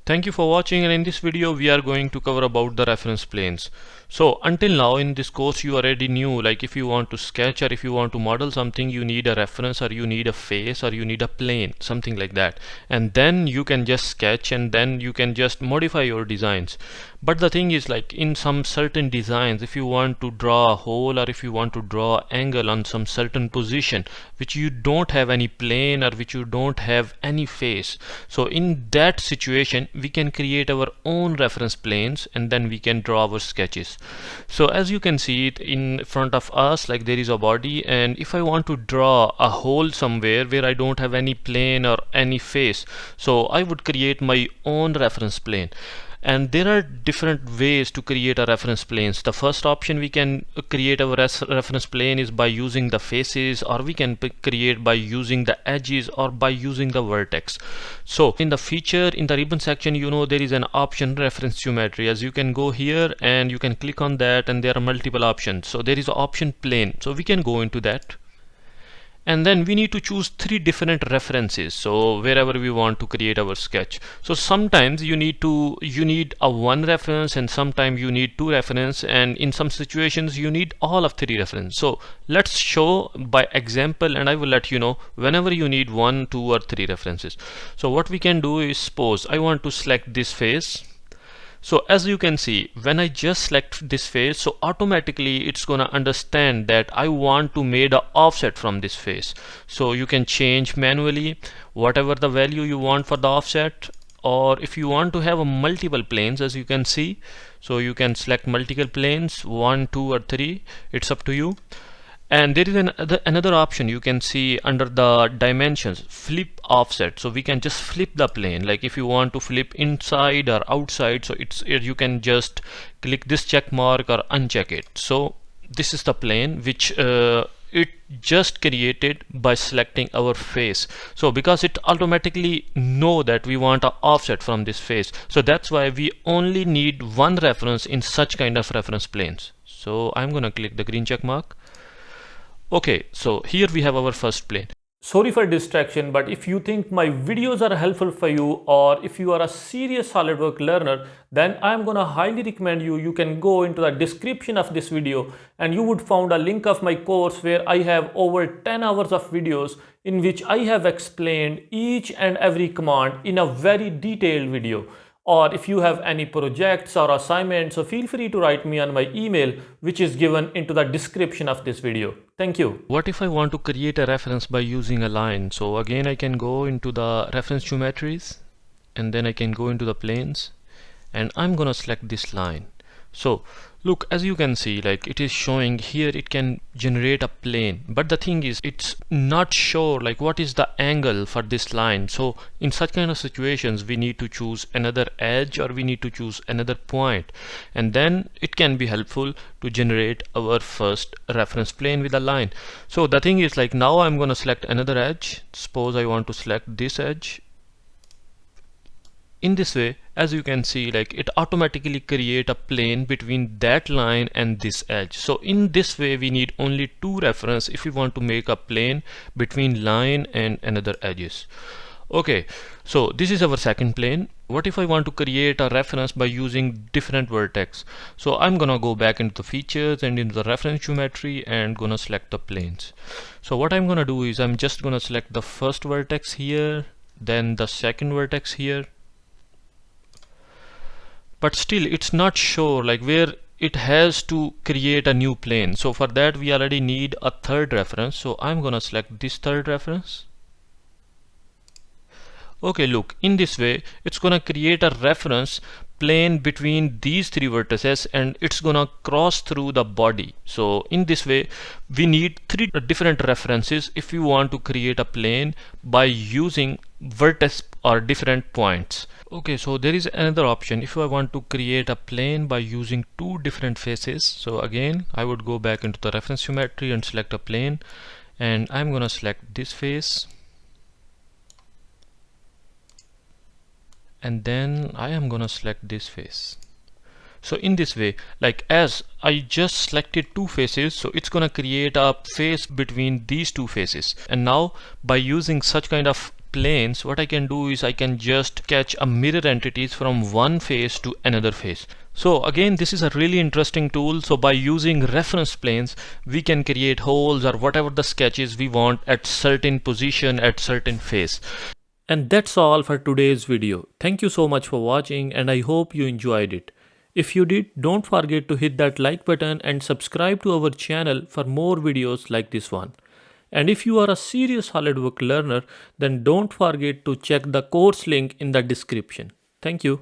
Thank you for watching, and in this video we are going to cover about the reference planes. So until now in this course you already knew, like if you want to sketch or if you want to model something, you need a reference or you need a face or you need a plane, something like that, and then you can just sketch and then you can just modify your designs. But the thing is, like in some certain designs, if you want to draw a hole or if you want to draw angle on some certain position which you don't have any plane or which you don't have any face, so in that situation we can create our own reference planes and then we can draw our sketches. So as you can see it in front of us, like there is a body, and if I want to draw a hole somewhere where I don't have any plane or any face, so I would create my own reference plane. And there are different ways to create a reference planes. The first option we can create our reference plane is by using the faces, or we can create by using the edges or by using the vertex. So in the feature, in the ribbon section, you know there is an option reference geometry. As you can go here and you can click on that, and there are multiple options. So there is an option plane, so we can go into that. And then we need to choose 3 different references, so wherever we want to create our sketch. So sometimes you need a 1 reference, and sometimes you need 2 reference, and in some situations you need all of 3 reference. So let's show by example, and I will let you know whenever you need 1, 2 or 3 references. So what we can do is, suppose I want to select this face. So as you can see, when I just select this face, so automatically it's gonna understand that I want to make an offset from this face. So you can change manually whatever the value you want for the offset, or if you want to have a multiple planes, as you can see, so you can select multiple planes, 1, 2 or 3, it's up to you. And there is another option you can see under the dimensions, flip offset. So we can just flip the plane, like if you want to flip inside or outside, so you can just click this check mark or uncheck it. So this is the plane which it just created by selecting our face. So because it automatically know that we want an offset from this face, so that's why we only need 1 reference in such kind of reference planes. So I'm gonna click the green check mark. Okay, so here we have our first plane. Sorry for distraction, but if you think my videos are helpful for you, or if you are a serious SolidWorks learner, then I'm gonna highly recommend you can go into the description of this video and you would find a link of my course where I have over 10 hours of videos in which I have explained each and every command in a very detailed video. Or if you have any projects or assignments, so feel free to write me on my email, which is given into the description of this video. Thank you. What if I want to create a reference by using a line? So again, I can go into the reference geometries, and then I can go into the planes, and I'm gonna select this line. So look, as you can see, like it is showing here it can generate a plane, but the thing is it's not sure like what is the angle for this line. So in such kind of situations we need to choose another edge, or we need to choose another point, and then it can be helpful to generate our first reference plane with a line. So the thing is, like now I'm gonna select another edge. Suppose I want to select this edge. In this way, as you can see, like it automatically create a plane between that line and this edge. So in this way we need only 2 reference if we want to make a plane between line and another edges. Okay, so this is our second plane. What if I want to create a reference by using different vertex? So I'm gonna go back into the features and into the reference geometry and gonna select the planes. So what I'm gonna do is I'm just gonna select the first vertex here, then the second vertex here. But still it's not sure like where it has to create a new plane. So for that we already need a 3rd reference. So I'm gonna select this 3rd reference. Okay, look, in this way it's gonna create a reference plane between these 3 vertices, and it's gonna cross through the body. So in this way we need 3 different references if we want to create a plane by using vertex or different points. Okay, so there is another option if I want to create a plane by using 2 different faces. So again I would go back into the reference geometry and select a plane, and I'm gonna select this face, and then I am gonna select this face. So in this way, like as I just selected 2 faces, so it's gonna create a face between these 2 faces. And now by using such kind of planes, what I can do is I can just sketch a mirror entities from one face to another face. So again, this is a really interesting tool. So by using reference planes, we can create holes or whatever the sketches we want at certain position, at certain face. And that's all for today's video. Thank you so much for watching, and I hope you enjoyed it. If you did, don't forget to hit that like button and subscribe to our channel for more videos like this one. And if you are a serious SolidWorks learner, then don't forget to check the course link in the description. Thank you.